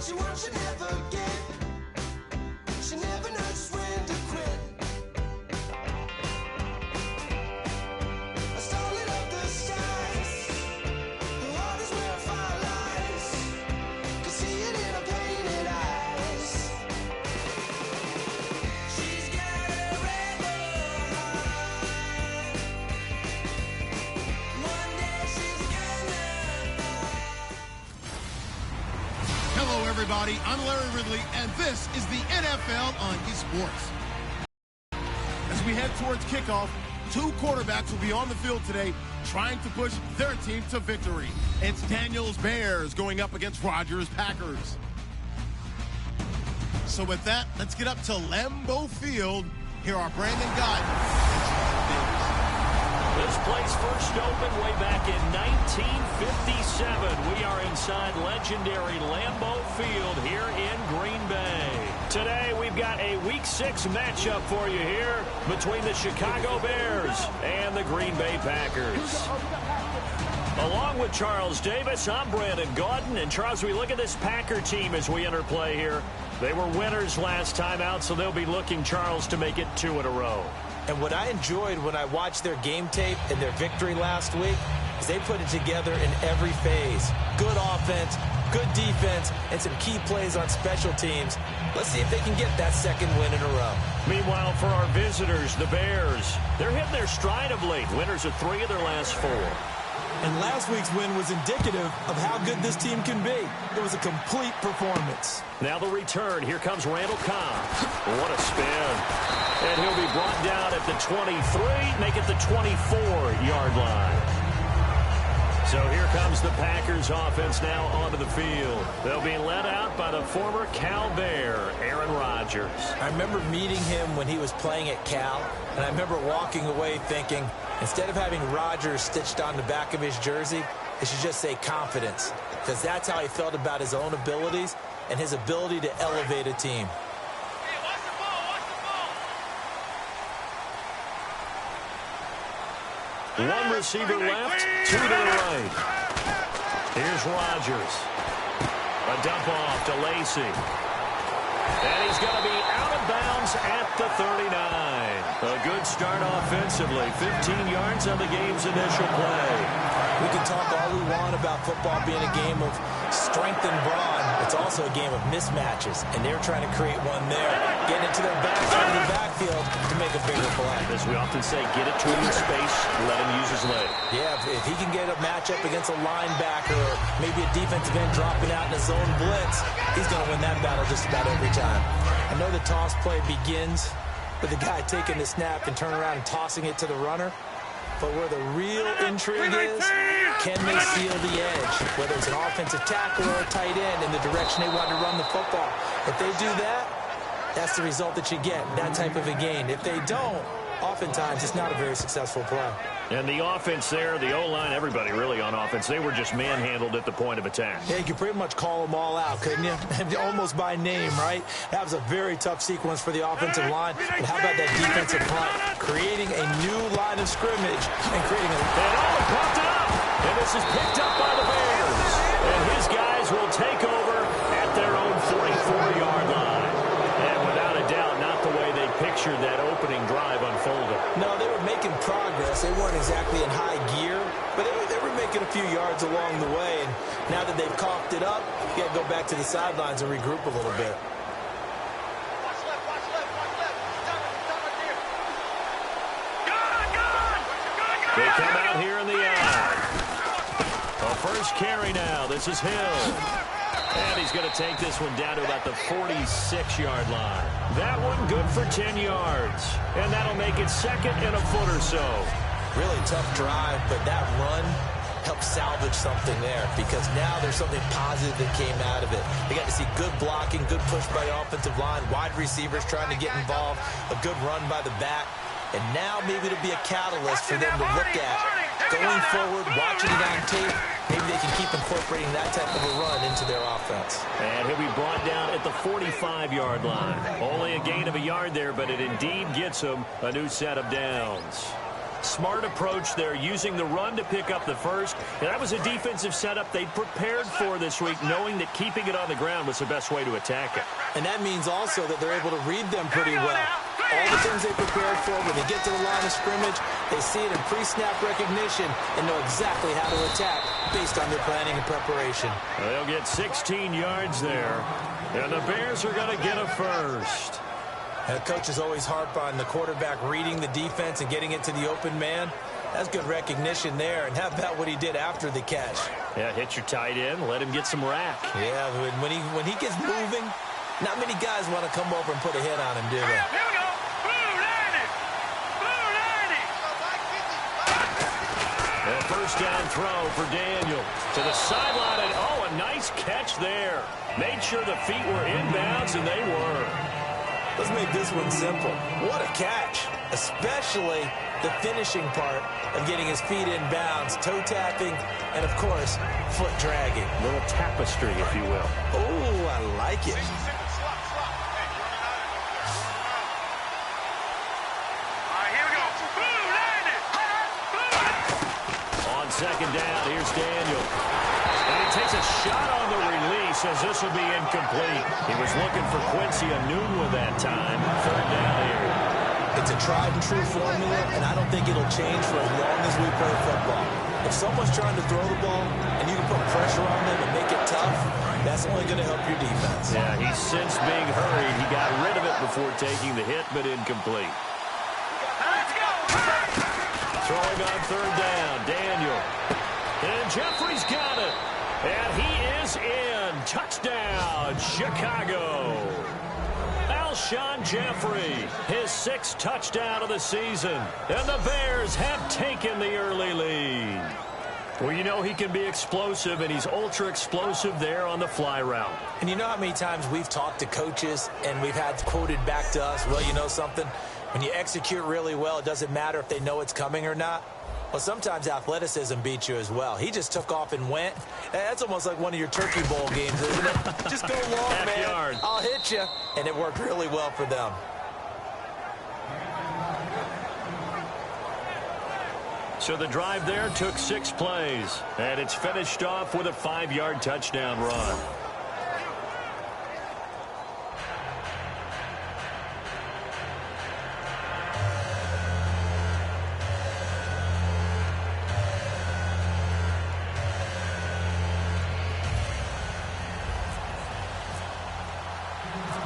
she wants, she never get. She never knows when to quit. I started up the skies. Her heart is where fire lies. Can see it in her painted eyes. She's got a rebel heart. One day she's gonna fall. Hello, everybody. I'm Larry Ridley, and this is the NFL on eSports. As we head towards kickoff, two quarterbacks will be on the field today trying to push their team to victory. It's Daniel's Bears going up against Rodgers' Packers. So with that, let's get up to Lambeau Field. Here are Brandon Guyton. This place first opened way back in 1957. We are inside legendary Lambeau Field here in Green Bay. Today we've got a Week 6 matchup for you here between the Chicago Bears and the Green Bay Packers. Along with Charles Davis, I'm Brandon Guyton. And Charles, we look at this Packer team as we enter play here. They were winners last time out, so they'll be looking, Charles, to make it 2 in a row. And what I enjoyed when I watched their game tape and their victory last week is they put it together in every phase. Good offense, good defense, and some key plays on special teams. Let's see if they can get that second win in a row. Meanwhile, for our visitors, the Bears, they're hitting their stride of late. Winners of 3 of their last 4. And last week's win was indicative of how good this team can be. It was a complete performance. Now the return. Here comes Randall Cobb. What a spin. And he'll be brought down at the 23, make it the 24-yard line. So here comes the Packers offense now onto the field. They'll be led out by the former Cal Bear, Aaron Rodgers. I remember meeting him when he was playing at Cal, and I remember walking away thinking, instead of having Rodgers stitched on the back of his jersey, it should just say confidence, because that's how he felt about his own abilities and his ability to elevate a team. One receiver left, 2 to the right. Here's Rodgers. A dump off to Lacy. And he's going to be out of bounds at the 39. A good start offensively. 15 yards on the game's initial play. We can talk all we want about football being a game of strength and brawn. It's also a game of mismatches, and they're trying to create one there. Getting into their backs out of the backfield to make a bigger play. As we often say, get it to him in space, let him use his leg. Yeah, if he can get a matchup against a linebacker or maybe a defensive end dropping out in a zone blitz, he's going to win that battle just about every time. I know the toss play begins with the guy taking the snap and turning around and tossing it to the runner. But where the real intrigue is, can they seal the edge? Whether it's an offensive tackle or a tight end in the direction they want to run the football. If they do that, that's the result that you get, that type of a gain. If they don't, oftentimes it's not a very successful play. And the offense there, the O-line, everybody really on offense, they were just manhandled at the point of attack. Yeah, you could pretty much call them all out, couldn't you? Almost by name, right? That was a very tough sequence for the offensive line. But how about that defensive front? Creating a new line of scrimmage and creating a... And he popped it up! And this is picked up by the Bears. And his guys will take over at their own 44-yard line. And without a doubt, not the way they pictured that opening drive unfolded. No, they were making progress. They weren't exactly in high gear, but they were making a few yards along the way. And now that they've coughed it up, you got to go back to the sidelines and regroup a little bit. They come out here in the eye. A first carry now. This is Hill. And he's going to take this one down to about the 46-yard line. That one good for 10 yards. And that'll make it second and a foot or so. Really tough drive, but that run helped salvage something there because now there's something positive that came out of it. They got to see good blocking, good push by the offensive line, wide receivers trying to get involved, a good run by the back. And now maybe it'll be a catalyst for them to look at going forward, watching it on tape. Maybe they can keep incorporating that type of a run into their offense. And he'll be brought down at the 45-yard line. Only a gain of a yard there, but it indeed gets him a new set of downs. Smart approach there, using the run to pick up the first. And that was a defensive setup they prepared for this week, knowing that keeping it on the ground was the best way to attack it. And that means also that they're able to read them pretty well. All the things they prepared for, when they get to the line of scrimmage, they see it in pre-snap recognition and know exactly how to attack based on their planning and preparation. They'll get 16 yards there, and the Bears are going to get a first. And the coaches always harp on the quarterback reading the defense and getting it to the open man. That's good recognition there. And how about what he did after the catch? Yeah, hit your tight end, let him get some rack. Yeah, when he gets moving, not many guys want to come over and put a hit on him, do they? A first down throw for Daniel. To the sideline, and oh, a nice catch there. Made sure the feet were inbounds, and they were. Let's make this one simple. What a catch, especially the finishing part of getting his feet in bounds, toe tapping, and, of course, foot dragging. A little tapestry, if you will. Oh, I like it. On second down, here's Daniel. And he takes a shot on the release as this will be incomplete. He was looking for Quincy Enunwa that time. Third down here. It's a tried and true formula, and I don't think it'll change for as long as we play football. If someone's trying to throw the ball and you can put pressure on them and make it tough, that's only going to help your defense. Yeah, he's since being hurried. He got rid of it before taking the hit, but incomplete. Throwing on third down, Daniel. And Jeffrey's got it. And he is in. Touchdown, Chicago. Alshon Jeffrey, his 6th touchdown of the season. And the Bears have taken the early lead. Well, you know he can be explosive, and he's ultra-explosive there on the fly route. And you know how many times we've talked to coaches and we've had quoted back to us, well, you know something? When you execute really well, it doesn't matter if they know it's coming or not. Well, sometimes athleticism beats you as well. He just took off and went. That's almost like one of your Turkey Bowl games, isn't it? Just go long, man. Yard. I'll hit you. And it worked really well for them. So the drive there took 6 plays. And it's finished off with a 5-yard touchdown run.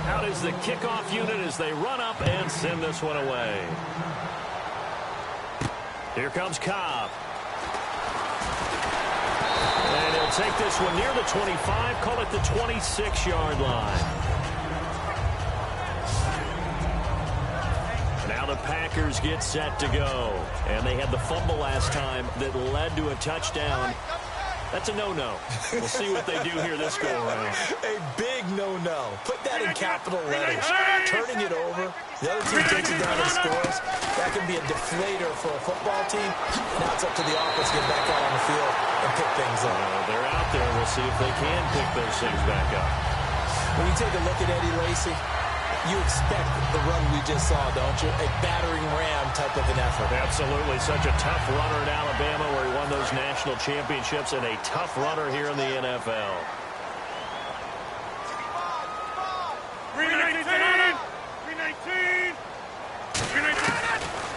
Out is the kickoff unit as they run up and send this one away. Here comes Cobb. And he'll take this one near the 25, call it the 26-yard line. Now the Packers get set to go. And they had the fumble last time that led to a touchdown. That's a no-no. We'll see what they do here this go-around. A big no-no. Put that in capital letters. Turning it over. The other team takes it down and scores. That can be a deflator for a football team. Now it's up to the offense to get back out on the field and pick things up. They're out there. We'll see if they can pick those things back up. When you take a look at Eddie Lacy, you expect the run we just saw, don't you? A battering ram type of an effort. Absolutely. Such a tough runner in Alabama where he won those national championships, and a tough runner here in the NFL.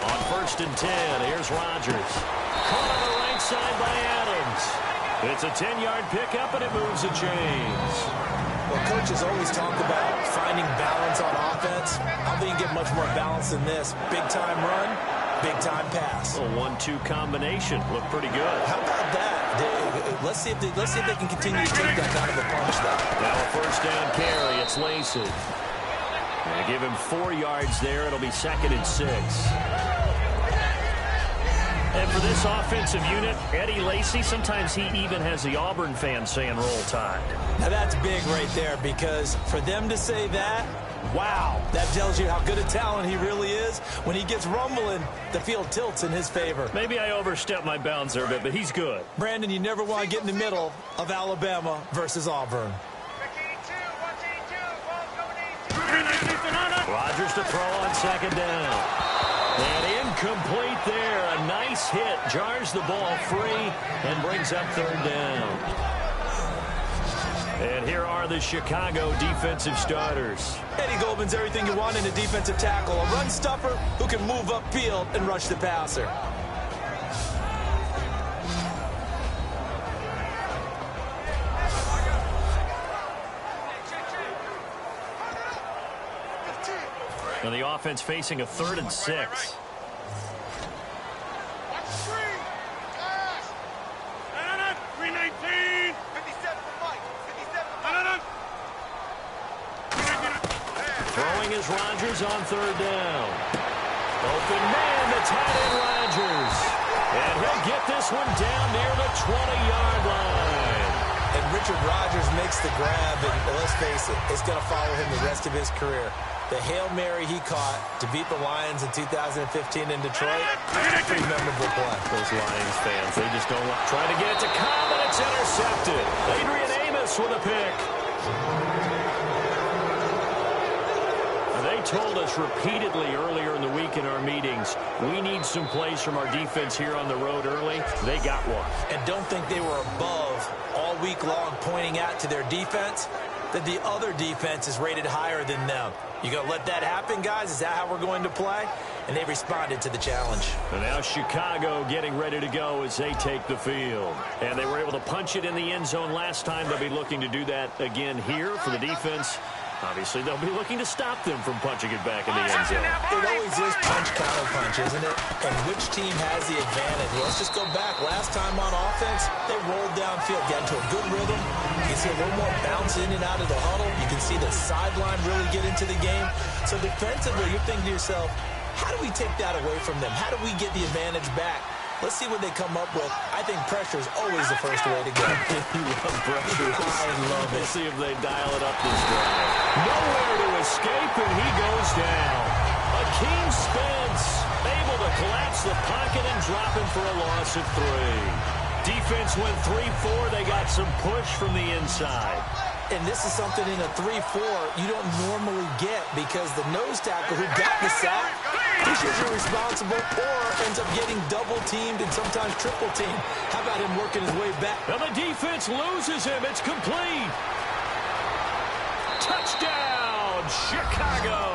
On 1st and 10, here's Rodgers. Caught on the right side by Adams. It's a 10-yard pickup, and it moves the chains. Well, coaches always talk about finding balance on offense. I don't think you get much more balance than this. Big-time run, big-time pass. A 1-2 combination. Looked pretty good. How about that? Let's see if they can continue to take that kind of a punch, though. Now a first down carry. It's Lacy. They give him 4 yards there. It'll be 2nd and 6. And for this offensive unit, Eddie Lacy, sometimes he even has the Auburn fans saying roll tide. Now that's big right there, because for them to say that, wow, that tells you how good a talent he really is. When he gets rumbling, the field tilts in his favor. Maybe I overstepped my bounds there a bit, but he's good. Brandon, you never want to get in the middle of Alabama versus Auburn. Rodgers to throw on 2nd down. And incomplete there. A nice hit. Jars the ball free and brings up third down. And here are the Chicago defensive starters. Eddie Goldman's everything you want in a defensive tackle. A run stuffer who can move upfield and rush the passer. Now the offense facing a 3rd and 6. Throwing is Rodgers on 3rd down. Open man, the tight end Rodgers. And he'll get this one down near the 20-yard line. And Richard Rodgers makes the grab, and let's face it, it's going to follow him the rest of his career. The Hail Mary he caught to beat the Lions in 2015 in Detroit, pretty memorable play. Those Lions fans, they just don't want to try to get it to Cobb, and it's intercepted. Adrian Amos with a pick. They told us repeatedly earlier in the week in our meetings, we need some plays from our defense here on the road early. They got one. And don't think they were above all week long pointing out to their defense that the other defense is rated higher than them. You going to let that happen, guys? Is that how we're going to play? And they responded to the challenge. And now Chicago getting ready to go as they take the field. And they were able to punch it in the end zone last time. They'll be looking to do that again here for the defense. Obviously, they'll be looking to stop them from punching it back in the end zone. It always is punch-counter-punch, isn't it? And which team has the advantage? Well, let's just go back. Last time on offense, they rolled downfield, got into a good rhythm. You can see a little more bounce in and out of the huddle. You can see the sideline really get into the game. So defensively, you're thinking to yourself, how do we take that away from them? How do we get the advantage back? Let's see what they come up with. I think pressure is always the first way to go. You love pressure. I love it. Let's see if they dial it up this drive. Nowhere to escape, and he goes down. Akeem Spence able to collapse the pocket and drop him for a loss of 3. Defense went 3-4. They got some push from the inside. And this is something in a 3-4 you don't normally get because the nose tackle who got the sack is usually responsible or ends up getting double-teamed and sometimes triple-teamed. How about him working his way back? And the defense loses him. It's complete. Touchdown, Chicago.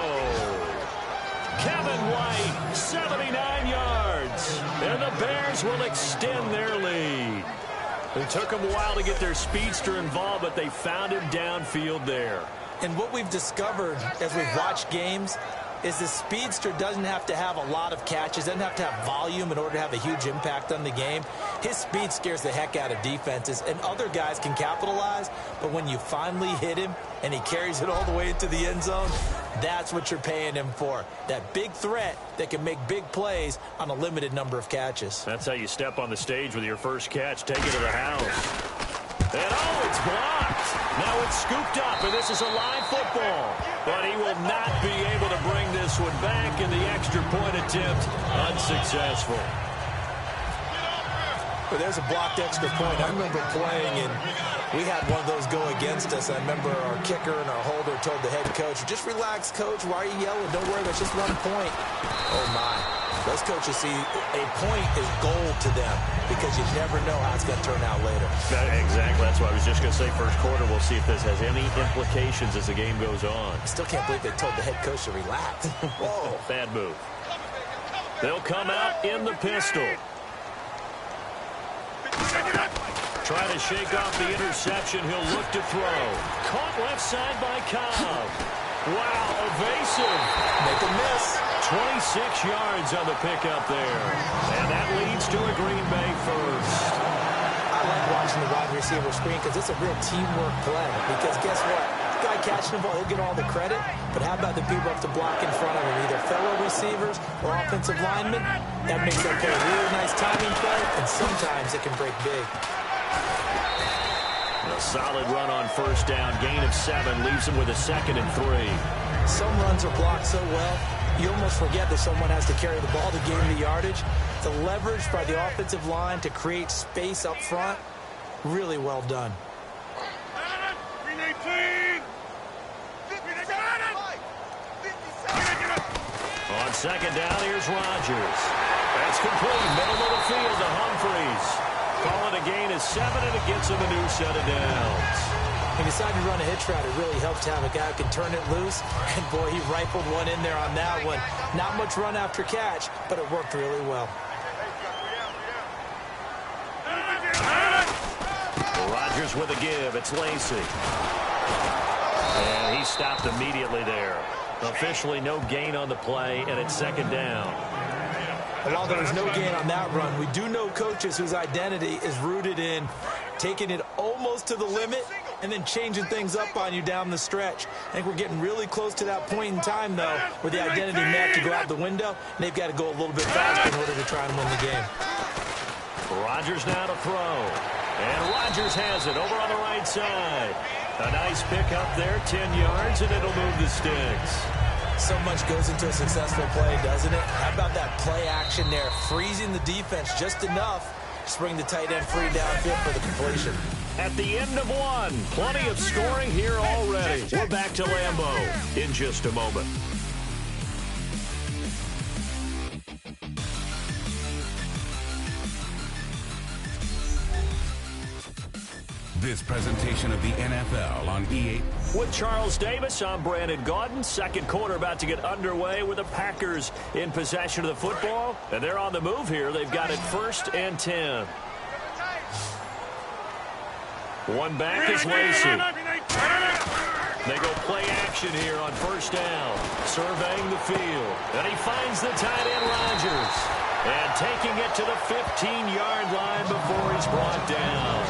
Kevin White, 79 yards. And the Bears will extend their lead. It took them a while to get their speedster involved, but they found him downfield there. And what we've discovered as we've watched games is the speedster doesn't have to have a lot of catches, doesn't have to have volume in order to have a huge impact on the game. His speed scares the heck out of defenses, and other guys can capitalize, but when you finally hit him and he carries it all the way into the end zone, that's what you're paying him for. That big threat that can make big plays on a limited number of catches. That's how you step on the stage with your first catch. Take it to the house. And oh, it's blocked. Now it's scooped up, and this is a live football. But he will not be able to bring this one back, and the extra point attempt unsuccessful. But there's a blocked extra point. I remember playing, and we had one of those go against us. I remember our kicker and our holder told the head coach, just relax, coach. Why are you yelling? Don't worry, that's just 1 point. Oh, my. Those coaches see a point is gold to them because you never know how it's going to turn out later. Exactly. That's why I was just going to say first quarter. We'll see if this has any implications as the game goes on. I still can't believe they told the head coach to relax. Whoa. Bad move. They'll come out in the pistol. Try to shake off the interception. He'll look to throw. Caught left side by Cobb. Wow, evasive. Make a miss. 26 yards on the pickup there. And that leads to a Green Bay first. I like watching the wide receiver screen because it's a real teamwork play. Because guess what? The guy catching the ball, he'll get all the credit. But how about the people up to block in front of him? Either fellow receivers or offensive linemen. That makes that play a really nice timing play. And sometimes it can break big. A solid run on first down. Gain of 7 leaves him with a 2nd and 3. Some runs are blocked so well, you almost forget that someone has to carry the ball to gain the yardage. The leverage by the offensive line to create space up front, really well done. On second down, here's Rodgers. That's complete. Middle of the field to Humphries. Call it a gain of 7, and it gets him a new set of downs. He decided to run a hitch route. It really helps to have a guy who can turn it loose. And, boy, he rifled one in there on that one. Not much run after catch, but it worked really well. Rodgers with a give. It's Lacy. And he stopped immediately there. Officially no gain on the play, and it's second down. While there was no gain on that run, we do know coaches whose identity is rooted in taking it almost to the limit and then changing things up on you down the stretch. I think we're getting really close to that point in time, though, where the identity may have to go out the window, and they've got to go a little bit faster in order to try and win the game. Rodgers now to throw. And Rodgers has it over on the right side. A nice pick up there, 10 yards, and it'll move the sticks. So much goes into a successful play, doesn't it? How about that play action there, freezing the defense just enough to bring the tight end free downfield for the completion. At the end of one, plenty of scoring here already. We're back to Lambeau in just a moment. This presentation of the NFL on EA. With Charles Davis, I'm Brandon Gaudin. Second quarter about to get underway with the Packers in possession of the football. And they're on the move here. They've got it 1st and 10. One back is Lacy. They go play action here on 1st down. Surveying the field. And he finds the tight end Rodgers. And taking it to the 15-yard line before he's brought down.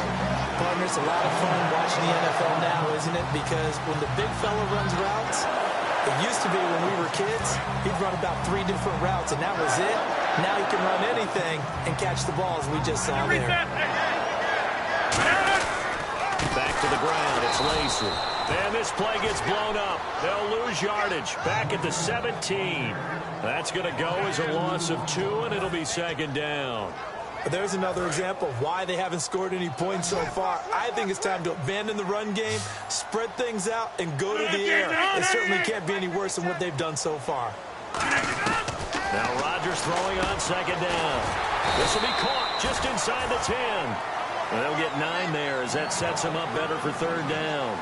Partner, it's a lot of fun watching the NFL now, isn't it? Because when the big fella runs routes, it used to be when we were kids, he'd run about 3 different routes, and that was it. Now he can run anything and catch the ball, as we just saw there. Back to the ground, it's Lacy. And this play gets blown up. They'll lose yardage. Back at the 17. That's going to go as a loss of 2, and it'll be second down. There's another example of why they haven't scored any points so far. I think it's time to abandon the run game, spread things out, and go to the air. It certainly can't be any worse than what they've done so far. Now Rodgers throwing on second down. This will be caught just inside the 10. And they'll get 9 there as that sets them up better for 3rd down.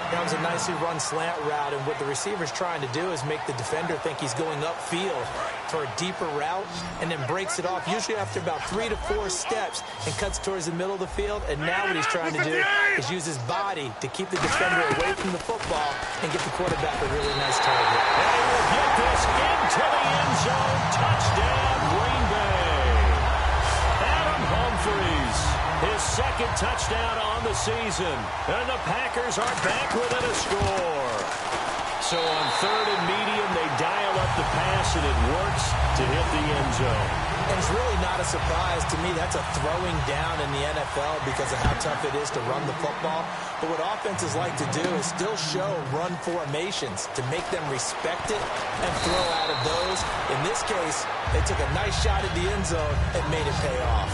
That was a nicely run slant route, and what the receiver's trying to do is make the defender think he's going upfield for a deeper route and then breaks it off, usually after about 3 to 4 steps, and cuts towards the middle of the field. And now what he's trying to do is use his body to keep the defender away from the football and get the quarterback a really nice target. And he will get this into the end zone. Touchdown, Green Bay. Adam Humphries. His 2nd touchdown on the season. And the Packers are back within a score. So on 3rd and medium, they dial up the pass, and it works to hit the end zone. And it's really not a surprise to me. That's a throwing down in the NFL because of how tough it is to run the football. But what offenses like to do is still show run formations to make them respect it and throw out of those. In this case, they took a nice shot at the end zone and made it pay off.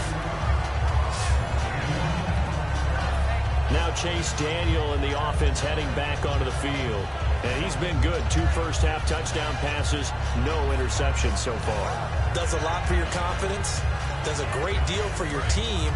Now Chase Daniel in the offense heading back onto the field. And he's been good. 2 first-half touchdown passes, no interceptions so far. Does a lot for your confidence. Does a great deal for your team.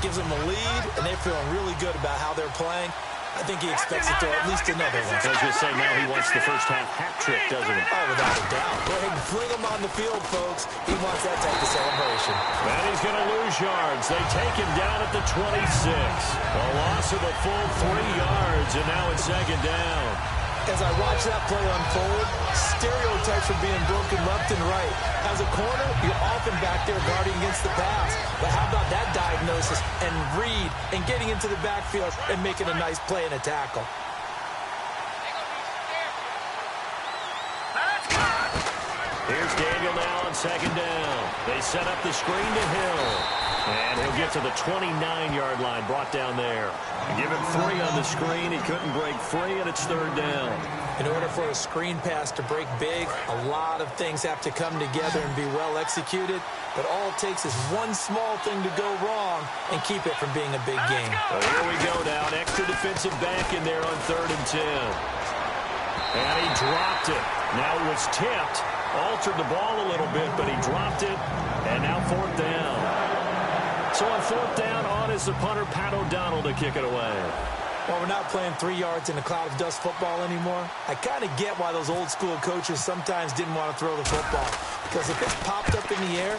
Gives them a lead, and they're feeling really good about how they're playing. I think he expects to throw at least another one. I was going to say, now he wants the first-half hat trick, doesn't he? Oh, without a doubt. Go ahead and fling him on the field, folks. He wants that type of celebration. And he's going to lose yards. They take him down at the 26. A loss of a full 3 yards, and now it's second down. As I watch that play unfold, stereotypes are being broken left and right. As a corner, you're often back there guarding against the pass. But how about that diagnosis and read and getting into the backfield and making a nice play and a tackle? Here's Daniel now on second down. They set up the screen to Hill. And he'll get to the 29-yard line, brought down there. Give him 3 on the screen. He couldn't break free, and it's 3rd down. In order for a screen pass to break big, a lot of things have to come together and be well executed. But all it takes is one small thing to go wrong and keep it from being a big game. Well, here we go now. An extra defensive back in there on 3rd and 10. And he dropped it. Now it was tipped. altered the ball a little bit, but he dropped it, and now 4th down. So on 4th down, on is the punter, Pat O'Donnell, to kick it away. Well, we're not playing 3 yards in a cloud of dust football anymore. I kind of get why those old-school coaches sometimes didn't want to throw the football, because if it's popped up in the air,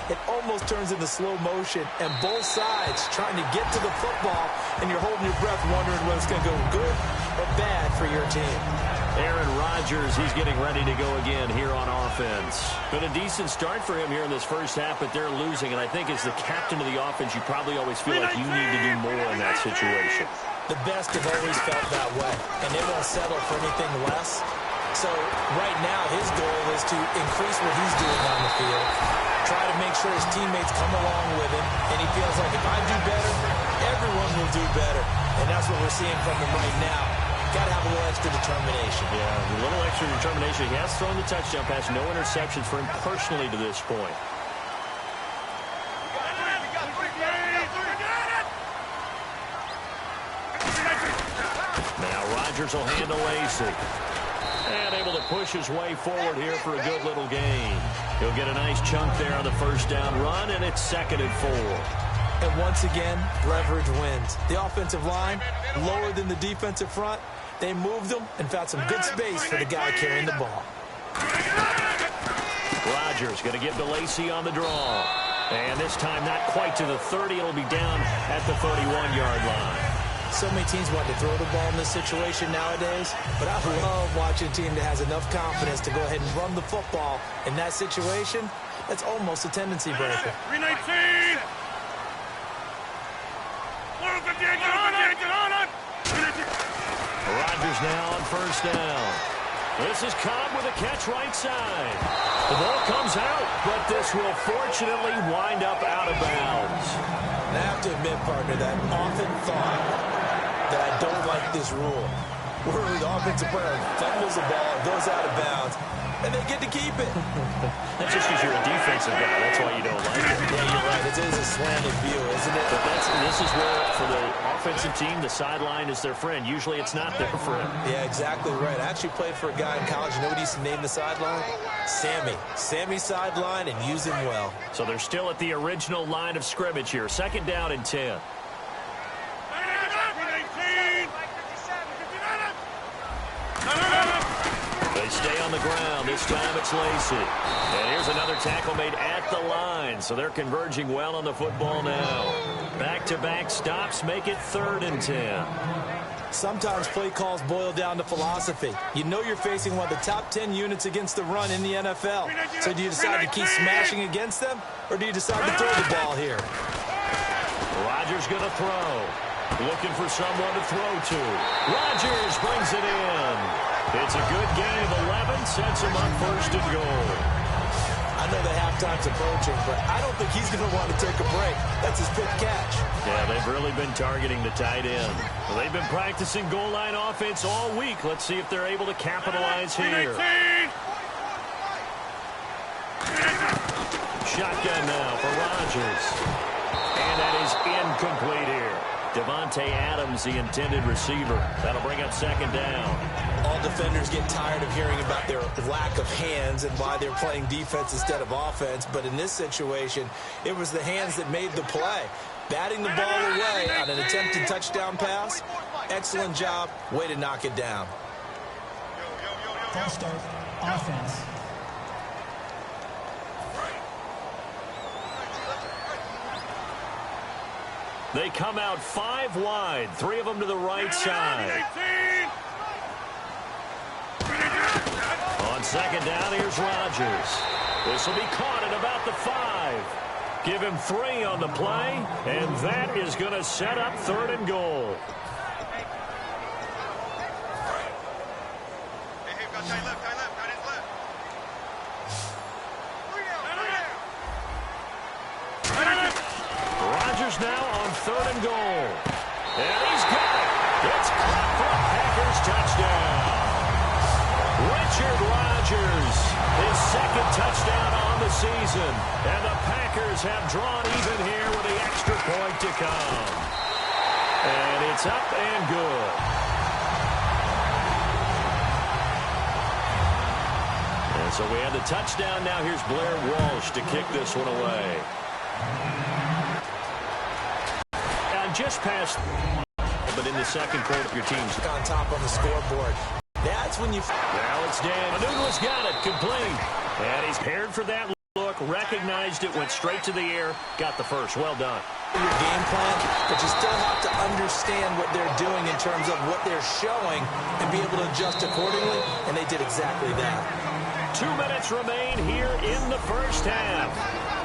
it almost turns into slow motion, and both sides trying to get to the football, and you're holding your breath wondering whether it's going to go good or bad for your team. Aaron Rodgers, he's getting ready to go again here on offense. Been a decent start for him here in this first half, but they're losing, and I think as the captain of the offense, you probably always feel like you need to do more in that situation. The best have always felt that way, and they won't settle for anything less. So right now, his goal is to increase what he's doing on the field, try to make sure his teammates come along with him, and he feels like if I do better, everyone will do better. And that's what we're seeing from him right now. Got to have a little extra determination. Yeah, a little extra determination. He has thrown the touchdown pass. No interceptions for him personally to this point. Now Rodgers will hand to Lacy. And able to push his way forward here for a good little gain. He'll get a nice chunk there on the first down run, and it's 2nd and 4. And once again, leverage wins. The offensive line, lower than the defensive front. They moved them and found some good space for the guy carrying the ball. Rodgers going to give to Lacy on the draw. And this time not quite to the 30. It'll be down at the 31-yard line. So many teams want to throw the ball in this situation nowadays, but I love watching a team that has enough confidence to go ahead and run the football. In that situation, that's almost a tendency breaker. 319! Rodgers now on first down. This is Cobb with a catch right side. The ball comes out, but this will fortunately wind up out of bounds. And I have to admit, partner, that I often thought that I don't like this rule, where the offensive player fumbles the ball, goes out of bounds, and they get to keep it. That's just because you're a defensive guy. That's why you don't like it. Yeah, you're right. It is a slanted view, isn't it? But this is where, for the offensive team, the sideline is their friend. Usually it's not their friend. Yeah, exactly right. I actually played for a guy in college. You know what he used to name the sideline? Sammy. Sammy's sideline, and use him well. So they're still at the original line of scrimmage here. 2nd down and 10. They stay on the ground. This time it's Lacy. And here's another tackle made at the line. So they're converging well on the football now. Back-to-back stops make it 3rd and 10. Sometimes play calls boil down to philosophy. You know you're facing one of the top 10 units against the run in the NFL. So do you decide to keep smashing against them, or do you decide to throw the ball here? Rodgers going to throw. Looking for someone to throw to. Rodgers brings it in. It's a good gain of 11, sets him up 1st and goal. I know that halftime's approaching, but I don't think he's going to want to take a break. That's his 5th catch. Yeah, they've really been targeting the tight end. Well, they've been practicing goal line offense all week. Let's see if they're able to capitalize here. Shotgun now for Rodgers. And that is incomplete here. Devontae Adams, the intended receiver. That'll bring up 2nd down. All defenders get tired of hearing about their lack of hands and why they're playing defense instead of offense. But in this situation, it was the hands that made the play. Batting the ball away on an attempted touchdown pass. Excellent job. Way to knock it down. False start. Offense. They come out 5 wide, 3 of them to the right side. On 2nd down, here's Rodgers. This will be caught at about the 5. Give him 3 on the play, and that is going to set up 3rd and goal. Rodgers now on 3rd and goal. And he's got it. It's caught for a Packers touchdown. Richard Rodgers, his 2nd touchdown on the season. And the Packers have drawn even here with the extra point to come. And it's up and good. So we have the touchdown. Now here's Blair Walsh to kick this one away. And just past, but in the second quarter, your team's on top on the scoreboard. That's when you... Now it's Dan. Manuga's got it. Complete. And he's paired for that look. Recognized it. Went straight to the air. Got the first. Well done. Your game plan, but you still have to understand what they're doing in terms of what they're showing and be able to adjust accordingly, and they did exactly that. 2 minutes remain here in the first half.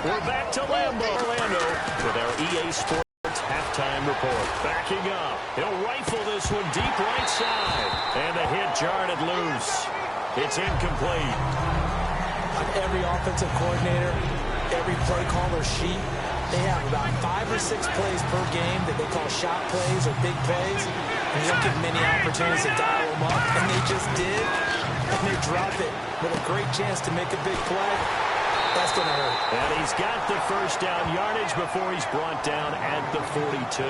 We're back to Orlando with our EA Sports halftime report. Backing up. He'll rifle this one deep right side. And the hit jarred it loose. It's incomplete. On every offensive coordinator, every play caller sheet, they have about 5 or 6 plays per game that they call shot plays or big plays. And you don't give many opportunities to dial them up. And they just did. And they drop it with a great chance to make a big play. That's going to hurt. And he's got the first down yardage before he's brought down at the 42.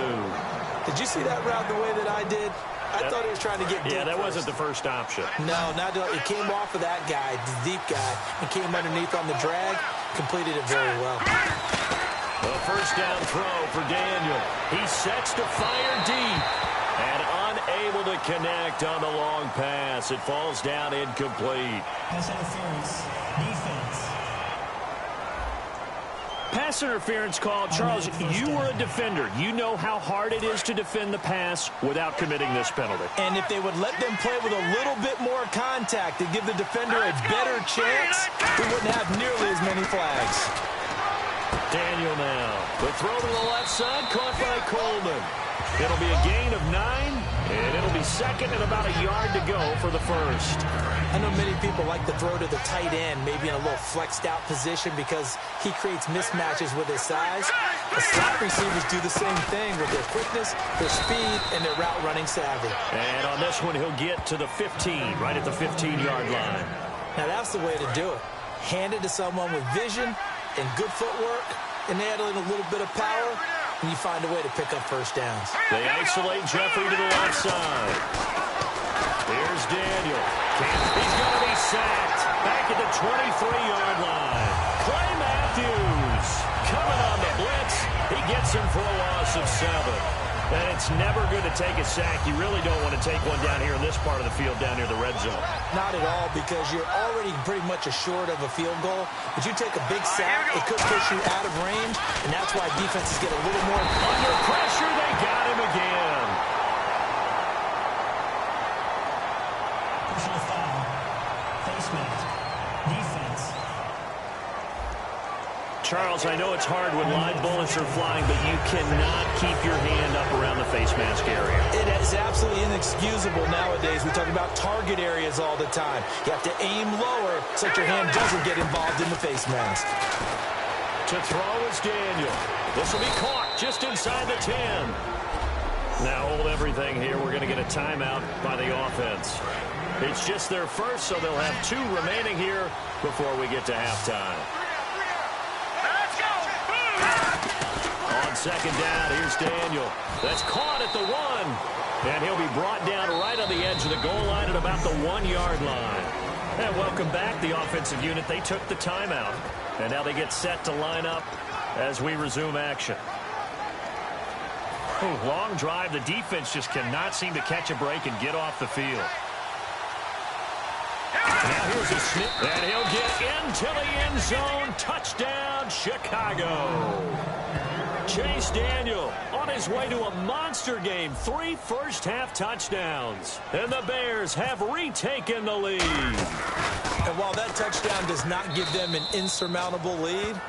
Did you see that route the way that I did? I thought he was trying to get deep. Yeah, that first. wasn't the first option. No, not it came off of that guy, the deep guy, and came underneath on the drag, completed it very well. The first down throw for Daniel. He sets to fire deep and unable to connect on the long pass. It falls down incomplete. Pass interference. Defense. Pass interference call. Charles, you were a defender. You know how hard it is to defend the pass without committing this penalty. And if they would let them play with a little bit more contact and give the defender a better chance, we wouldn't have nearly as many flags. Daniel now. The throw to the left side, caught by Coleman. It'll be a gain of 9, and it'll be second and about a yard to go for the first. I know many people like to throw to the tight end, maybe in a little flexed out position because he creates mismatches with his size. The slot receivers do the same thing with their quickness, their speed, and their route running savvy. And on this one, he'll get to the 15, right at the 15-yard line. Now that's the way to do it. Hand it to someone with vision and good footwork, and add in a little bit of power, and you find a way to pick up first downs. They isolate Jeffrey to the left side. Here's Daniel. He's going to be sacked. Back at the 23-yard line. Clay Matthews coming on the blitz. He gets him for a loss of 7. And it's never good to take a sack. You really don't want to take one down here in this part of the field, down near the red zone. Not at all, because you're already pretty much assured of a field goal. But you take a big sack, it could push you out of range, and that's why defenses get a little more... Under pressure, they got him again. Personal foul. Face mask. Defense. Charles, I know it's hard when live bullets are flying, but you cannot keep your hand up around the face mask area. It is absolutely inexcusable nowadays. We talk about target areas all the time. You have to aim lower so that your hand doesn't get involved in the face mask. To throw is Daniel. This will be caught just inside the 10. Now hold everything here. We're going to get a timeout by the offense. It's just their first, so they'll have 2 remaining here before we get to halftime. On second down, here's Daniel. That's caught at the 1. And he'll be brought down right on the edge of the goal line at about the 1-yard line. And welcome back, the offensive unit. They took the timeout. And now they get set to line up as we resume action. Oh, long drive. The defense just cannot seem to catch a break and get off the field. Now here's a snip, and he'll get into the end zone. Touchdown, Chicago. Chase Daniel on his way to a monster game. 3 first-half touchdowns. And the Bears have retaken the lead. And while that touchdown does not give them an insurmountable lead,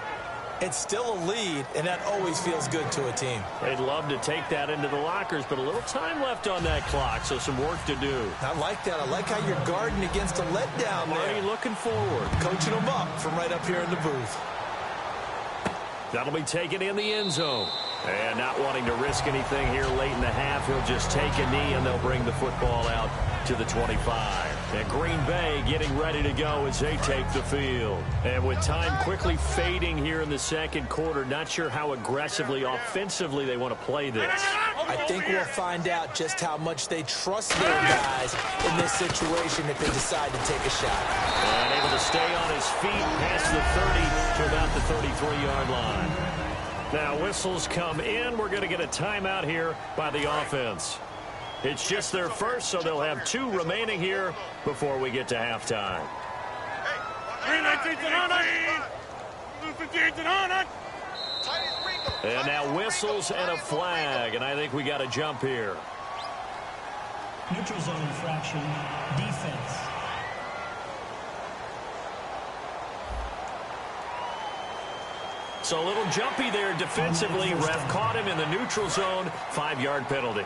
it's still a lead, and that always feels good to a team. They'd love to take that into the lockers, but a little time left on that clock, so some work to do. I like that. I like how you're guarding against a letdown there. Already looking forward. Coaching them up from right up here in the booth. That'll be taken in the end zone. And not wanting to risk anything here late in the half, he'll just take a knee, and they'll bring the football out to the 25. And Green Bay getting ready to go as they take the field. And with time quickly fading here in the second quarter, not sure how aggressively, offensively they want to play this. I think we'll find out just how much they trust their guys in this this situation if they decide to take a shot. And able to stay on his feet past the 30 to about the 33-yard line. Now whistles come in. We're going to get a timeout here by the offense. It's just their first, so they'll have 2 remaining here before we get to halftime. And now whistles and a flag, and I think we got a jump here. Neutral zone infraction, defense. So a little jumpy there defensively. Ref caught him in the neutral zone. 5-yard penalty.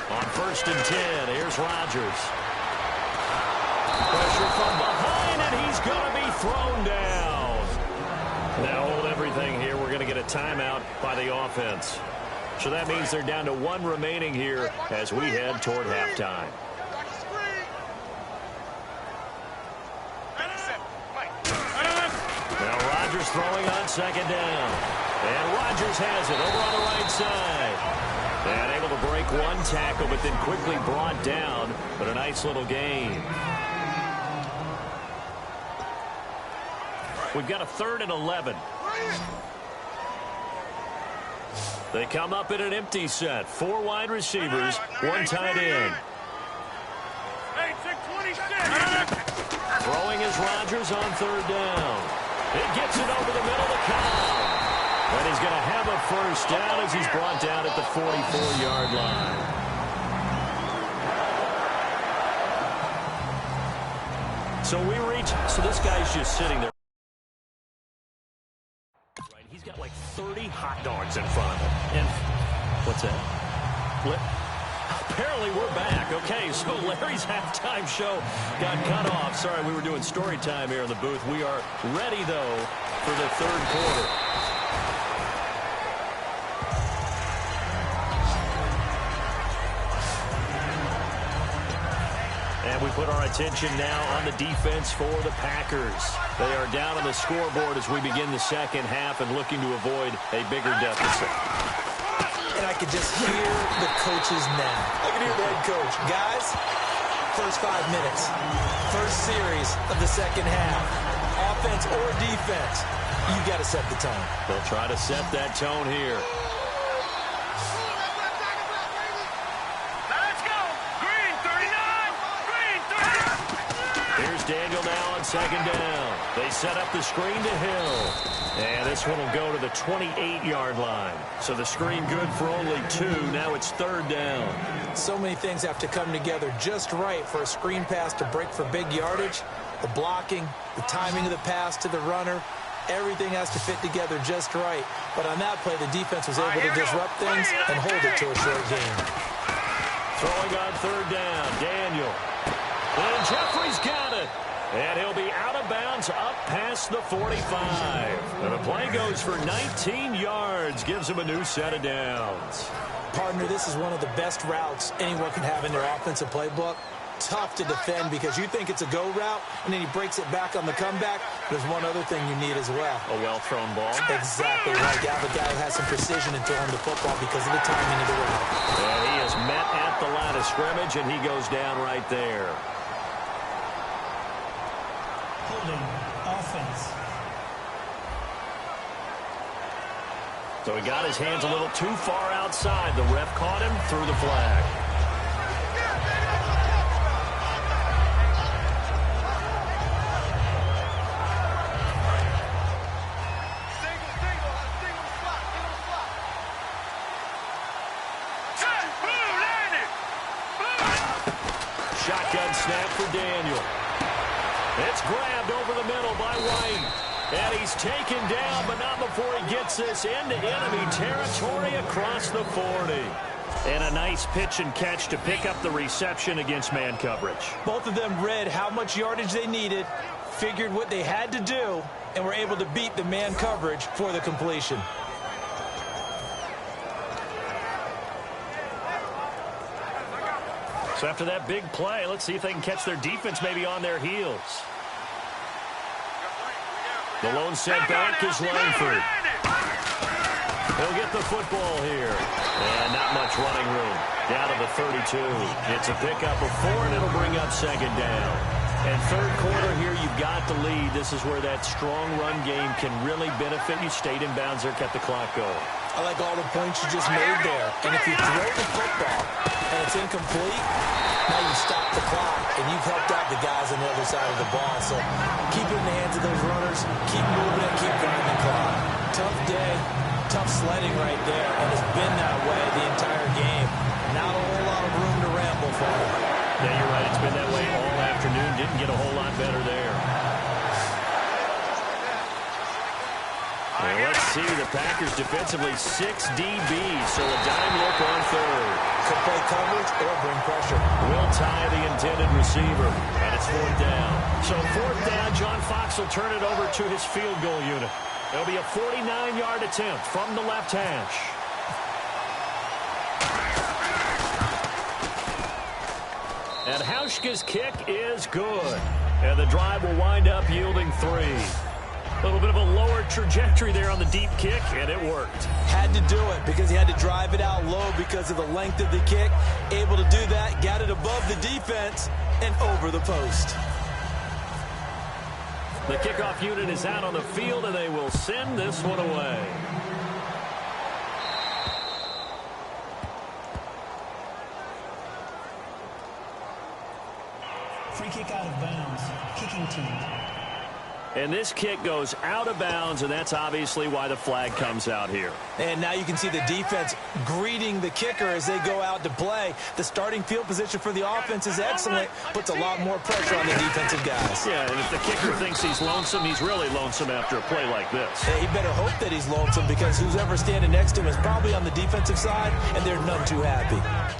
On 1st and 10, here's Rodgers. Pressure from behind, and he's going to be thrown down. Now hold everything here. We're going to get a timeout by the offense. So that means they're down to 1 remaining here as we head toward halftime. Now Rodgers throwing on 2nd down. And Rodgers has it over on the right side. And able to break 1 tackle, but then quickly brought down. But a nice little gain. We've got a 3rd and 11. They come up in an empty set. 4 wide receivers, 1 tight end. Throwing is Rodgers on 3rd down. It gets it over the middle to Cobb. And he's going to have a 1st down as he's brought down at the 44-yard line. So this guy's just sitting there. He's got like 30 hot dogs in front of him. And what's that? Apparently we're back. Okay, so Larry's halftime show got cut off. Sorry, we were doing story time here in the booth. We are ready, though, for the 3rd quarter. And we put our attention now on the defense for the Packers. They are down on the scoreboard as we begin the 2nd half and looking to avoid a bigger deficit. And I could just hear the coaches now. I can hear the head coach. Guys, first 5 minutes, first series of the 2nd half, offense or defense, you got to set the tone. They'll try to set that tone here. Daniel now on 2nd down. They set up the screen to Hill. And this one will go to the 28-yard line. So the screen good for only 2. Now it's 3rd down. So many things have to come together just right for a screen pass to break for big yardage. The blocking, the timing of the pass to the runner, everything has to fit together just right. But on that play, the defense was able to disrupt things and hold it to a short gain. Throwing on 3rd down, Daniel. And Jeffrey's got it. And he'll be out of bounds up past the 45. And the play goes for 19 yards. Gives him a new set of downs. Partner, this is one of the best routes anyone can have in their offensive playbook. Tough to defend because you think it's a go route, and then he breaks it back on the comeback. There's one other thing you need as well. A well-thrown ball. Exactly right. You have a guy who has some precision in throwing the football because of the timing of the route. And he is met at the line of scrimmage, and he goes down right there. Holding offense. So he got his hands a little too far outside. The ref caught him, threw the flag. Shotgun snap for Daniel. It's grabbed over the middle by White. And he's taken down, but not before he gets this into enemy territory across the 40. And a nice pitch and catch to pick up the reception against man coverage. Both of them read how much yardage they needed, figured what they had to do, and were able to beat the man coverage for the completion. So after that big play, let's see if they can catch their defense maybe on their heels. The lone setback is Langford. He'll get the football here. And not much running room. Down to the 32. It's a pickup of 4, and it'll bring up second down. And third quarter here, you've got the lead. This is where that strong run game can really benefit you. Stayed in bounds there, kept the clock going. I like all the points you just made there. And if you throw the football and it's incomplete, now you stop the clock, and you've helped out the guys on the other side of the ball. So keep it in the hands of those runners. Keep moving it, keep grinding the clock. Tough day, tough sledding right there, and it's been that way the entire game. Not a whole lot of room to ramble for them. Yeah, you're right. It's been that way all afternoon. Didn't get a whole lot better there. Well, let's see. The Packers defensively 6 DBs, so a dime look on third. Could play coverage or bring pressure. Will tie the intended receiver, and it's fourth down. So fourth down, John Fox will turn it over to his field goal unit. It'll be a 49-yard attempt from the left hash. And Hauschka's kick is good. And the drive will wind up yielding 3. A little bit of a lower trajectory there on the deep kick, and it worked. Had to do it because he had to drive it out low because of the length of the kick. Able to do that, got it above the defense and over the post. The kickoff unit is out on the field, and they will send this one away. Free kick out of bounds. Kicking team. And this kick goes out of bounds, and that's obviously why the flag comes out here. And now you can see the defense greeting the kicker as they go out to play. The starting field position for the offense is excellent, puts a lot more pressure on the defensive guys. Yeah, and if the kicker thinks he's lonesome, he's really lonesome after a play like this. Yeah, he better hope that he's lonesome because who's ever standing next to him is probably on the defensive side, and they're none too happy.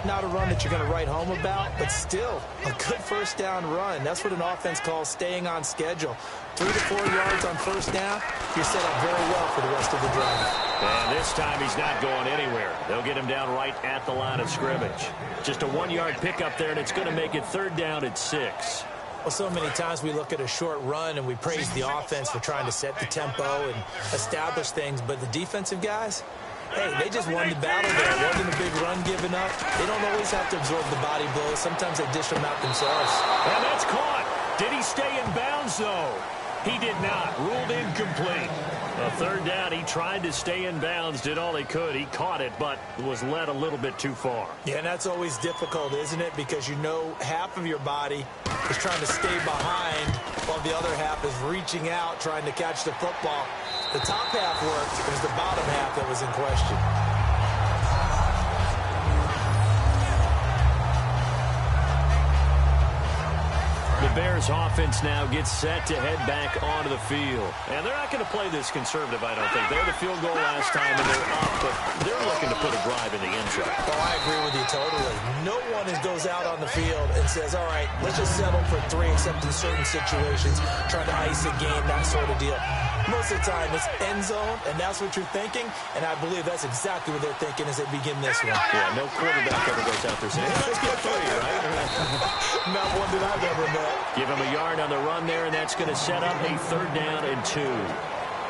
Not a run that you're going to write home about, but still a good first down run. That's what an offense calls staying on schedule. 3 to 4 yards on first down, you're set up very well for the rest of the drive. And this time he's not going anywhere. They'll get him down right at the line of scrimmage. Just a 1-yard pickup there, and it's going to make it third down at 6. Well, so many times we look at a short run and we praise the offense for trying to set the tempo and establish things, but the defensive guys, hey, they just won the battle there. It wasn't a big run given up. They don't always have to absorb the body blows. Sometimes they dish them out themselves. And that's caught. Did he stay in bounds, though? He did not. Ruled incomplete. A third down, he tried to stay in bounds, did all he could. He caught it, but was led a little bit too far. Yeah, and that's always difficult, isn't it? Because you know half of your body is trying to stay behind while the other half is reaching out, trying to catch the football. The top half worked. It was the bottom half that was in question. The Bears offense now gets set to head back onto the field. And they're not going to play this conservative, I don't think. They had the field goal last time, and they're up, but they're looking to put a drive in the end zone. Oh, I agree with you totally. No one goes out on the field and says, all right, let's just settle for 3, except in certain situations, trying to ice a game, that sort of deal. Most of the time, it's end zone, and that's what you're thinking, and I believe that's exactly what they're thinking as they begin this one. Yeah, no quarterback ever goes out there saying, hey, let's get 3, right? Not one that I've ever met. Give him a yard on the run there, and that's going to set up a third down and 2.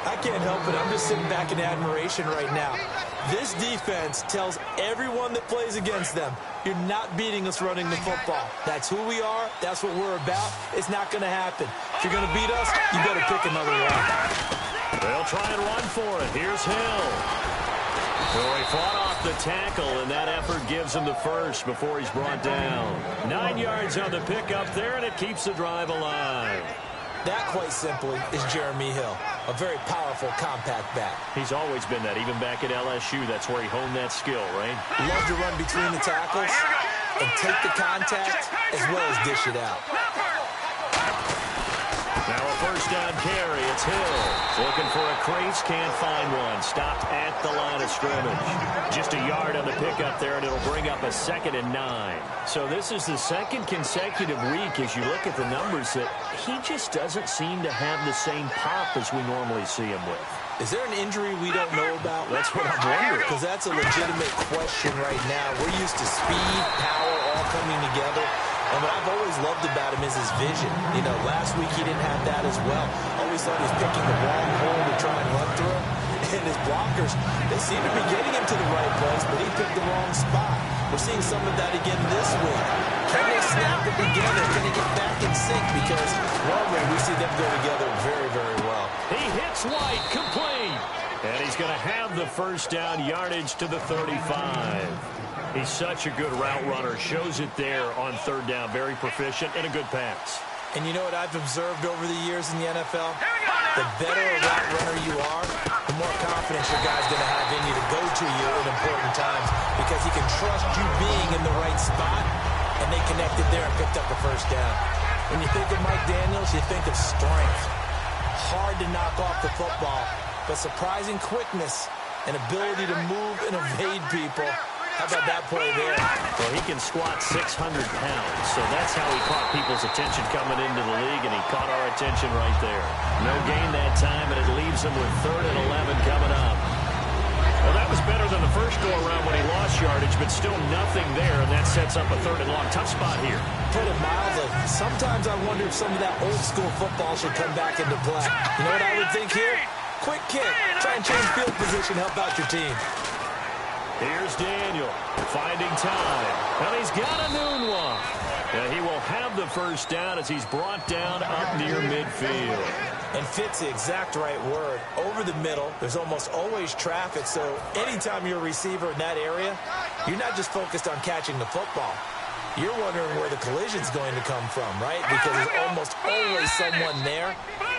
I can't help it. I'm just sitting back in admiration right now. This defense tells everyone that plays against them, you're not beating us running the football. That's who we are. That's what we're about. It's not going to happen. If you're going to beat us, you better pick another one. They'll try and run for it. Here's Hill. Well, he fought off the tackle, and that effort gives him the first before he's brought down. 9 yards on the pickup there, and it keeps the drive alive. That, quite simply, is Jeremy Hill, a very powerful, compact back. He's always been that, even back at LSU. That's where he honed that skill, right? Love to run between the tackles and take the contact as well as dish it out. Now a first down carry. It's Hill. Looking for a crease. Can't find one. Stopped at the line of scrimmage. Just a yard on the pickup there, and it'll bring up a 2nd and 9. So this is the second consecutive week, as you look at the numbers, that he just doesn't seem to have the same pop as we normally see him with. Is there an injury we don't know about? That's what I'm wondering. Because that's a legitimate question right now. We're used to speed, power, all coming together. And what I've always loved about him is his vision. You know, last week he didn't have that as well. Always almost thought he was picking the wrong hole to try and run through. And his blockers, they seem to be getting him to the right place, but he picked the wrong spot. We're seeing some of that again this week. Can they snap it together? Can they get back in sync? Because normally we see them go together very, very well. He hits White, complete. And he's going to have the first down, yardage to the 35. He's such a good route runner. Shows it there on third down. Very proficient and a good pass. And you know what I've observed over the years in the NFL? The better a route runner you are, the more confidence your guy's going to have in you to go to you at important times because he can trust you being in the right spot, and they connected there and picked up a first down. When you think of Mike Daniels, you think of strength. Hard to knock off the football, but surprising quickness and ability to move and evade people. How about that play there? Well, he can squat 600 pounds, so that's how he caught people's attention coming into the league, and he caught our attention right there. No gain that time, and it leaves him with 3rd and 11 coming up. Well, that was better than the first go-around when he lost yardage, but still nothing there, and that sets up a 3rd and long. Tough spot here. Put it mildly. Sometimes I wonder if some of that old-school football should come back into play. You know what I would think here? Quick kick. Try and change field position, help out your team. Here's Daniel finding time, and he's got a noon one. And he will have the first down as he's brought down up near midfield. And fits the exact right word. Over the middle, there's almost always traffic, so anytime you're a receiver in that area, you're not just focused on catching the football. You're wondering where the collision's going to come from, right? Because there's almost always someone there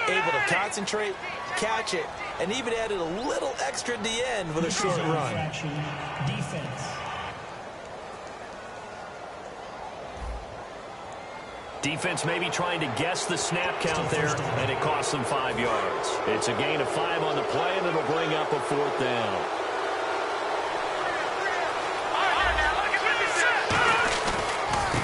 able to concentrate, catch it, and even added a little extra at the end with a short run. Defense. Defense maybe trying to guess the snap count there, and it costs them 5 yards. It's a gain of 5 on the play, and it'll bring up a 4th down.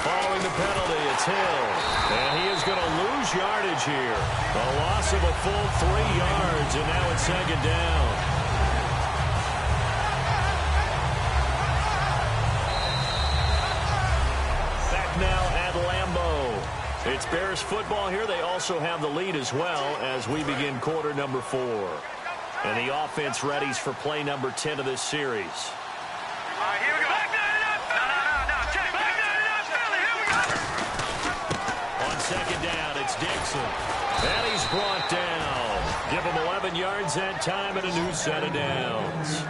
Following the penalty, it's Hill. And he is going to lose yardage here. A loss of a full 3 yards, and now it's 2nd down. Back now at Lambeau. It's Bears football here. They also have the lead as well as we begin quarter number 4. And the offense readies for play number 10 of this series. All right, here we go. Second down, it's Dixon. And he's brought down. Give him 11 yards that time and a new set of downs.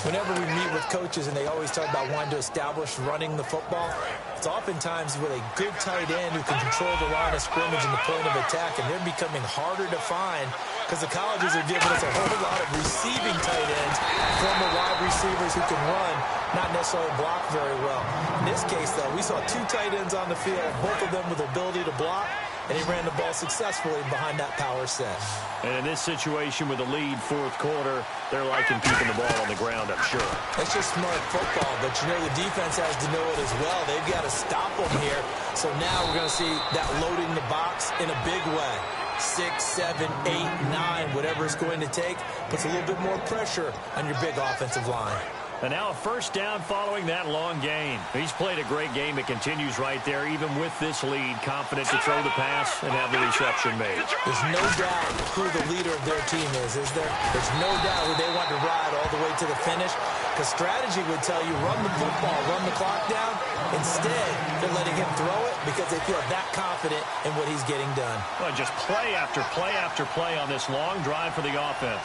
Whenever we meet with coaches and they always talk about wanting to establish running the football, it's oftentimes with a good tight end who can control the line of scrimmage and the point of attack, and they're becoming harder to find because the colleges are giving us a whole lot of receiving tight ends, former wide receivers who can run, not necessarily block very well. In this case, though, we saw 2 tight ends on the field, both of them with the ability to block, and he ran the ball successfully behind that power set. And in this situation with the lead 4th quarter, they're liking keeping the ball on the ground, I'm sure. It's just smart football, but you know the defense has to know it as well. They've got to stop them here. So now we're going to see that loading the box in a big way. 6, 7, 8, 9, whatever it's going to take, puts a little bit more pressure on your big offensive line. And now a first down following that long gain. He's played a great game. It continues right there, even with this lead, confident to throw the pass and have the reception made. There's no doubt who the leader of their team is there? There's no doubt who they want to ride all the way to the finish, because strategy would tell you run the football, run the clock down. Instead, they're letting him throw it because they feel that confident in what he's getting done. Well, just play after play after play on this long drive for the offense.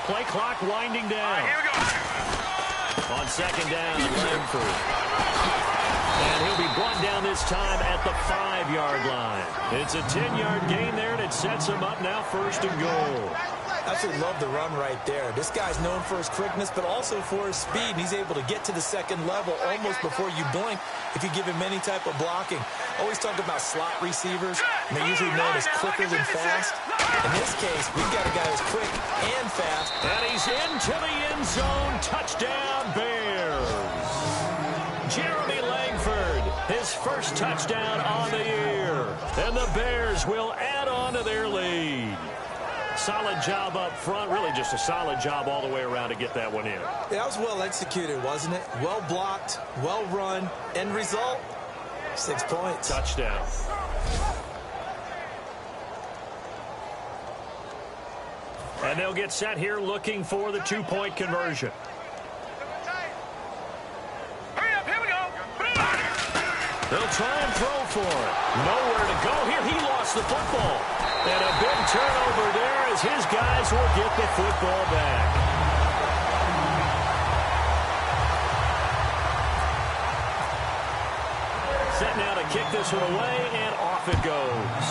Play clock winding down. Here we go. On second down, Langford. And he'll be brought down this time at the 5-yard line. It's a 10-yard gain there, and it sets him up now 1st and goal. Absolutely love the run right there. This guy's known for his quickness, but also for his speed, and he's able to get to the second level almost before you blink if you give him any type of blocking. Always talk about slot receivers, and they're usually known as quicker than fast. In this case, we've got a guy who's quick and fast. And he's into the end zone. Touchdown, Bears. Jeremy Langford, his first touchdown on the year. And the Bears will add on to their lead. Solid job up front, really just a solid job all the way around to get that one in. That was well executed, wasn't it? Well blocked, well run. End result, 6 points. Touchdown. And they'll get set here looking for the two-point conversion. Hurry up, here we go. They'll try and throw for it. Nowhere to go here. He lost the football. And a big turnover there as his guys will get the football back. Set now to kick this one away, and off it goes.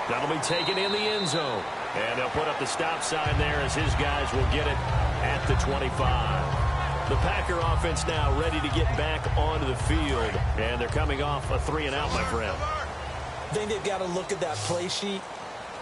That'll be taken in the end zone. And they'll put up the stop sign there as his guys will get it at the 25. The Packer offense now ready to get back onto the field. And they're coming off a 3-and-out, my friend. I think they've got to look at that play sheet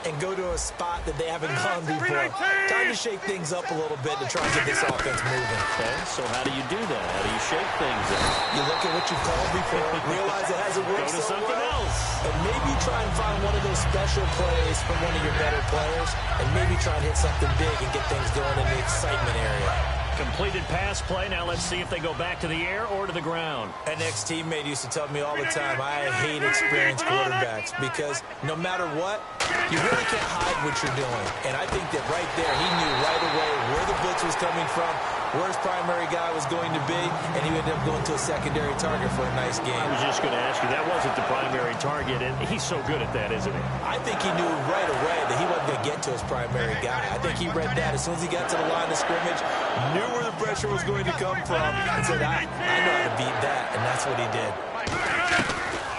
and go to a spot that they haven't gone before. Time to shake things up a little bit to try and get this offense moving. Okay, so how do you do that? How do you shake things up? You look at what you've called before, realize it hasn't worked Go to so something well, else. and maybe try and find one of those special plays from one of your better players, and maybe try and hit something big and get things going in the excitement area. Completed pass play. Now let's see if they go back to the air or to the ground. An ex-teammate used to tell me all the time, I hate experienced quarterbacks because no matter what, you really can't hide what you're doing. And I think that right there, he knew right away where the blitz was coming from, where his primary guy was going to be, and he ended up going to a secondary target for a nice game. I was just going to ask you, that wasn't the primary target, and he's so good at that, isn't he? I think he knew right away that he wasn't going to get to his primary guy. I think he read that as soon as he got to the line of scrimmage, knew where the pressure was going to come from, and said, I know how to beat that, and that's what he did.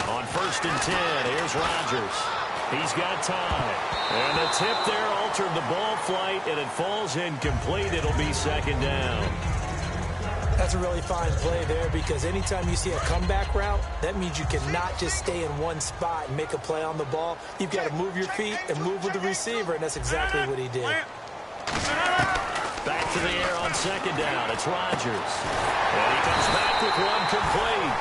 On 1st and 10, here's Rodgers. He's got time. And the tip there altered the ball flight, and it falls incomplete. It'll be 2nd down. That's a really fine play there because anytime you see a comeback route, that means you cannot just stay in one spot and make a play on the ball. You've got to move your feet and move with the receiver, and that's exactly what he did. Back to the air on 2nd down. It's Rodgers. And he comes back with one complete.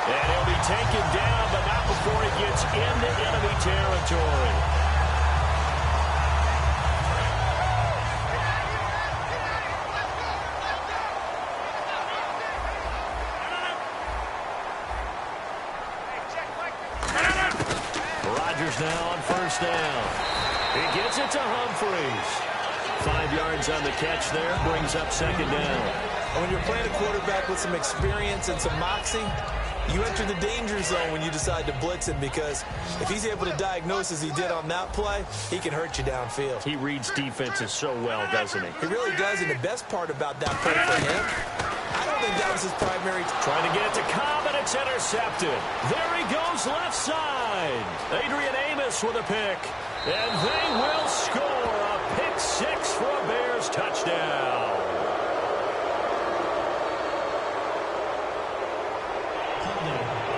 And he'll be taken down, but not before he gets into enemy territory. Rodgers now on 1st down. He gets it to Humphries. 5 yards on the catch there, brings up 2nd down. When you're playing a quarterback with some experience and some moxie, you enter the danger zone when you decide to blitz him because if he's able to diagnose as he did on that play, he can hurt you downfield. He reads defenses so well, doesn't he? He really does, and the best part about that play for him, I don't think that was his primary. Trying to get it to Cobb, and it's intercepted. There he goes left side. Adrian Amos with a pick. And they will score a pick 6 for a Bears touchdown.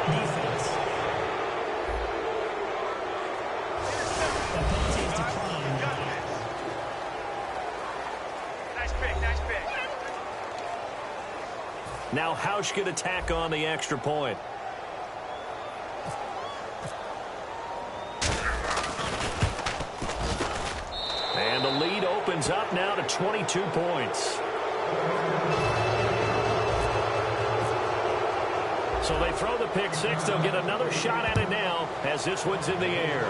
Defense. The penalties decline. Nice pick, nice pick. Now Hausch could attack on the extra point. And the lead opens up now to 22 points. So they throw the pick 6. They'll get another shot at it now as this one's in the air.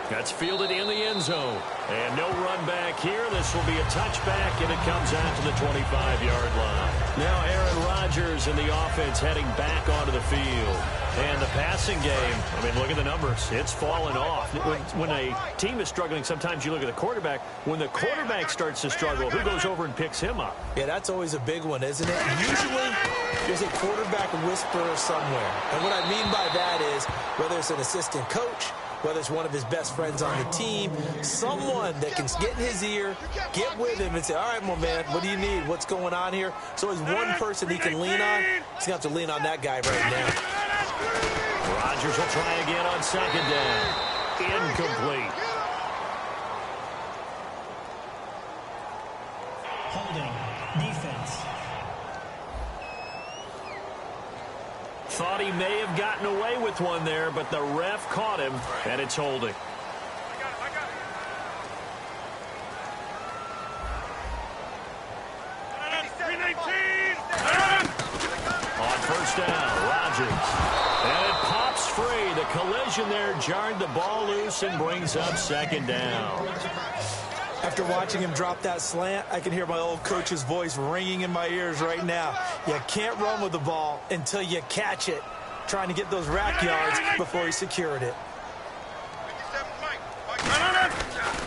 That's fielded in the end zone. And no run back here. This will be a touchback, and it comes out to the 25-yard line. Now Aaron Rodgers and the offense heading back onto the field. And the passing game, I mean, look at the numbers. It's fallen off. When a team is struggling, sometimes you look at the quarterback. When the quarterback starts to struggle, who goes over and picks him up? Yeah, that's always a big one, isn't it? Usually, there's a quarterback whisperer somewhere. And what I mean by that is, whether it's an assistant coach, whether it's one of his best friends on the team, someone that can get in his ear, get with him and say, all right, my man, what do you need? What's going on here? So there's one person he can lean on. He's going to have to lean on that guy right now. Rodgers will try again on 2nd down. Incomplete. Holding. Defense. Thought he may have gotten away with one there, but the ref caught him, and it's holding. I got it. On 1st down, Rodgers. And it pops free. The collision there jarred the ball loose and brings up second down. After watching him drop that slant, I can hear my old coach's voice ringing in my ears right now. You can't run with the ball until you catch it. Trying to get those rack yards before he secured it.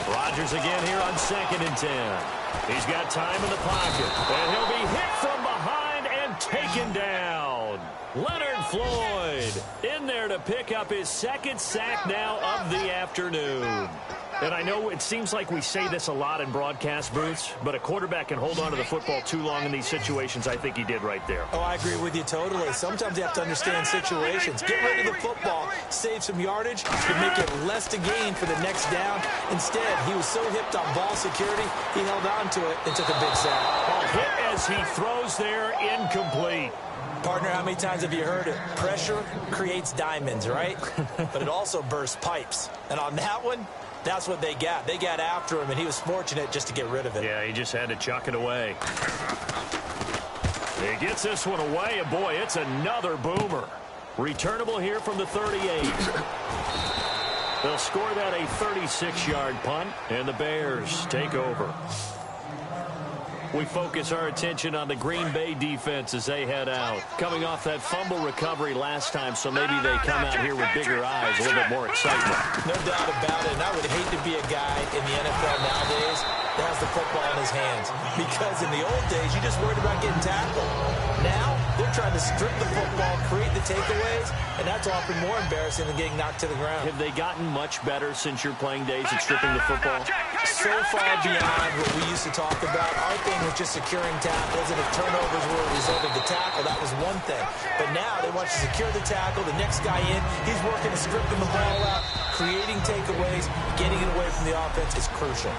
Rodgers again here on 2nd and 10. He's got time in the pocket, and he'll be hit from behind and taken down. Leonard Floyd in there to pick up his 2nd sack now of the afternoon. And I know it seems like we say this a lot in broadcast booths, but a quarterback can hold on to the football too long in these situations. I think he did right there. Oh, I agree with you totally. Sometimes you have to understand situations. Get rid of the football, save some yardage, and make it less to gain for the next down. Instead, he was so hipped on ball security, he held on to it and took a big sack. A hit as he throws there, incomplete. Partner, how many times have you heard it? Pressure creates diamonds, right? But it also bursts pipes. And on that one, that's what they got. They got after him, and he was fortunate just to get rid of it. Yeah, he just had to chuck it away. He gets this one away, and boy, it's another boomer. Returnable here from the 38. They'll score that a 36-yard punt, and the Bears take over. We focus our attention on the Green Bay defense as they head out. Coming off that fumble recovery last time, so maybe they come out here with bigger eyes, a little bit more excitement. No doubt about it, and I would hate to be a guy in the NFL nowadays that has the football in his hands. Because in the old days, you just worried about getting tackled. Now, they're trying to strip the football, create the takeaways, and that's often more embarrassing than getting knocked to the ground. Have they gotten much better since your playing days at stripping the football? So far beyond what we used to talk about. Our thing was just securing tackles, and if turnovers were a result of the tackle, that was one thing. But now they want to secure the tackle, the next guy in, he's working to stripping the ball out, creating takeaways, getting it away from the offense is crucial.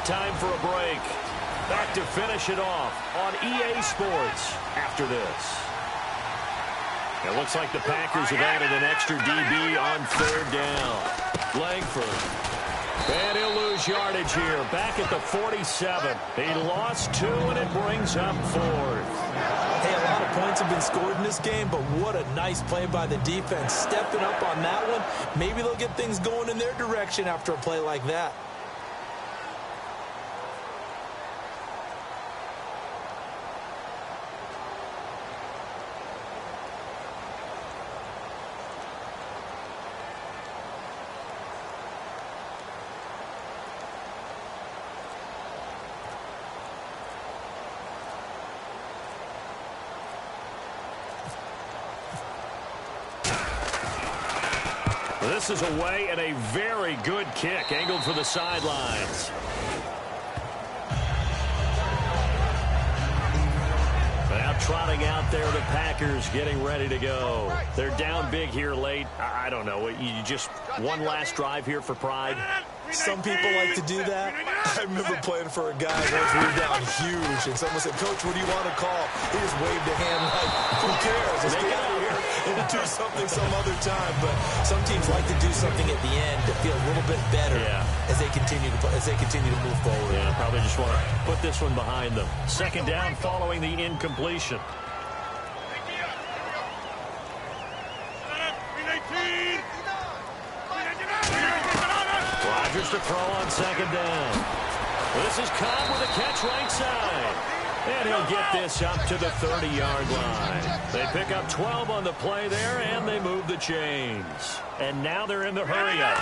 Time for a break. Back to finish it off on EA Sports after this. It looks like the Packers have added an extra DB on 3rd down. Langford. And he'll lose yardage here. Back at the 47. He lost 2, and it brings up 4th. Hey, a lot of points have been scored in this game, but what a nice play by the defense. Stepping up on that one. Maybe they'll get things going in their direction after a play like that. This is away and a very good kick, angled for the sidelines. Now trotting out there, the Packers getting ready to go. They're down big here late. I don't know. You just one last drive here for pride. Some people like to do that. I remember playing for a guy once we were down huge, and someone said, "Coach, what do you want to call?" He just waved a hand like, "Who cares? Let's get out of here and do something some other time." But some teams like to do something at the end to feel a little bit better as they continue to move forward. Yeah, probably just want to put this one behind them. 2nd down following the incompletion. Rodgers to throw on 2nd down. This is Cobb with a catch right side. And he'll get this up to the 30-yard line. They pick up 12 on the play there, and they move the chains. And now they're in the hurry-up.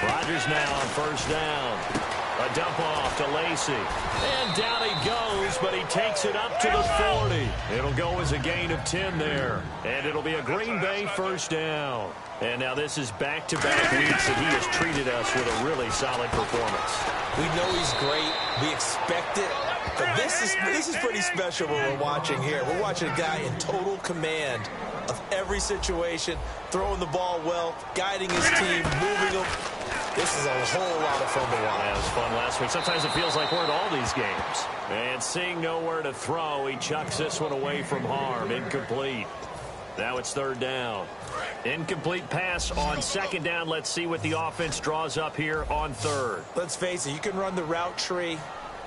Rodgers now on 1st down. A dump off to Lacy. And down he goes, but he takes it up to the 40. It'll go as a gain of 10 there. And it'll be a Green Bay 1st down. And now this is back-to-back weeks that he has treated us with a really solid performance. We know he's great. We expect it. But this is pretty special what we're watching here. We're watching a guy in total command of every situation, throwing the ball well, guiding his team, moving them. This is a whole lot of fun to watch. Yeah, it was fun last week. Sometimes it feels like we're at all these games. And seeing nowhere to throw, he chucks this one away from harm. Incomplete. Now it's 3rd down. Incomplete pass on 2nd down. Let's see what the offense draws up here on 3rd. Let's face it, you can run the route tree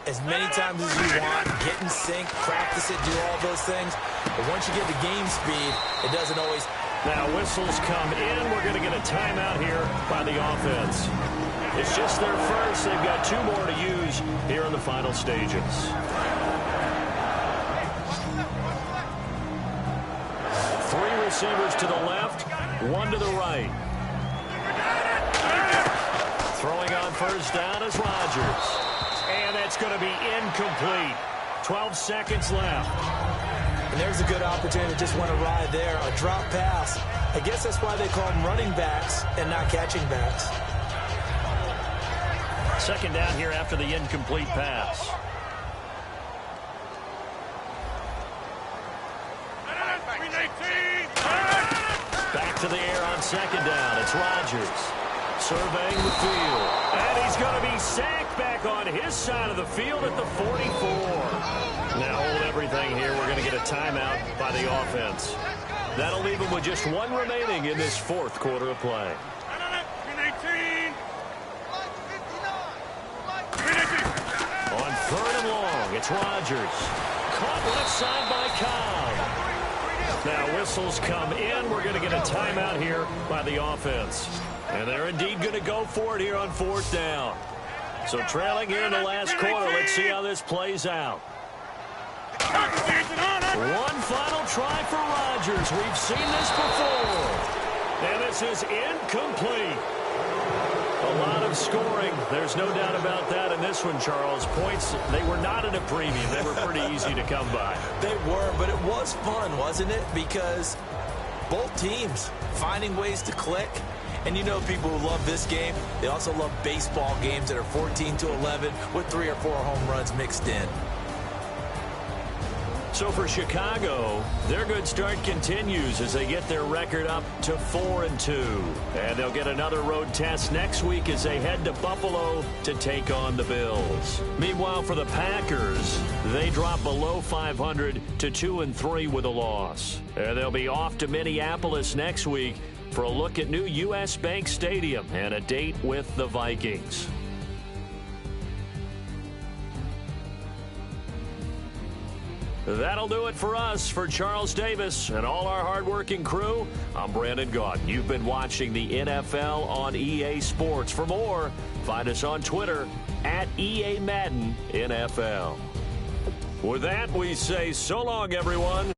as many times as you want, get in sync, practice it, do all those things. But once you get to game speed, it doesn't always Now whistles come in. We're going to get a timeout here by the offense. It's just their first. They've got 2 more to use here in the final stages. Three receivers to the left, 1 to the right. Throwing on first down is Rodgers. And that's going to be incomplete. 12 seconds left. And there's a good opportunity. Just want to ride there. A drop pass. I guess that's why they call them running backs and not catching backs. Second down here after the incomplete pass. Back to the air on second down. It's Rodgers surveying the field. And he's going to be sacked back on his side of the field at the 44. Now hold everything here. We're going to get a timeout by the offense. That'll leave him with just 1 remaining in this 4th quarter of play. On 3rd and long, it's Rodgers. Caught left side by Cobb. Now whistles come in. We're going to get a timeout here by the offense. And they're indeed going to go for it here on 4th down. So trailing here in the last quarter. Let's see how this plays out. One final try for Rodgers. We've seen this before. And this is incomplete. A lot of scoring. There's no doubt about that in this one, Charles. Points, they were not at a premium. They were pretty easy to come by. They were, but it was fun, wasn't it? Because both teams finding ways to click. And you know people who love this game, they also love baseball games that are 14-11 with 3 or 4 home runs mixed in. So for Chicago, their good start continues as they get their record up to 4-2. And they'll get another road test next week as they head to Buffalo to take on the Bills. Meanwhile, for the Packers, they drop below 500 to 2-3 with a loss. And they'll be off to Minneapolis next week for a look at new U.S. Bank Stadium and a date with the Vikings. That'll do it for us. For Charles Davis and all our hardworking crew, I'm Brandon Gaudin. You've been watching the NFL on EA Sports. For more, find us on Twitter at EA Madden NFL. With that, we say so long, everyone.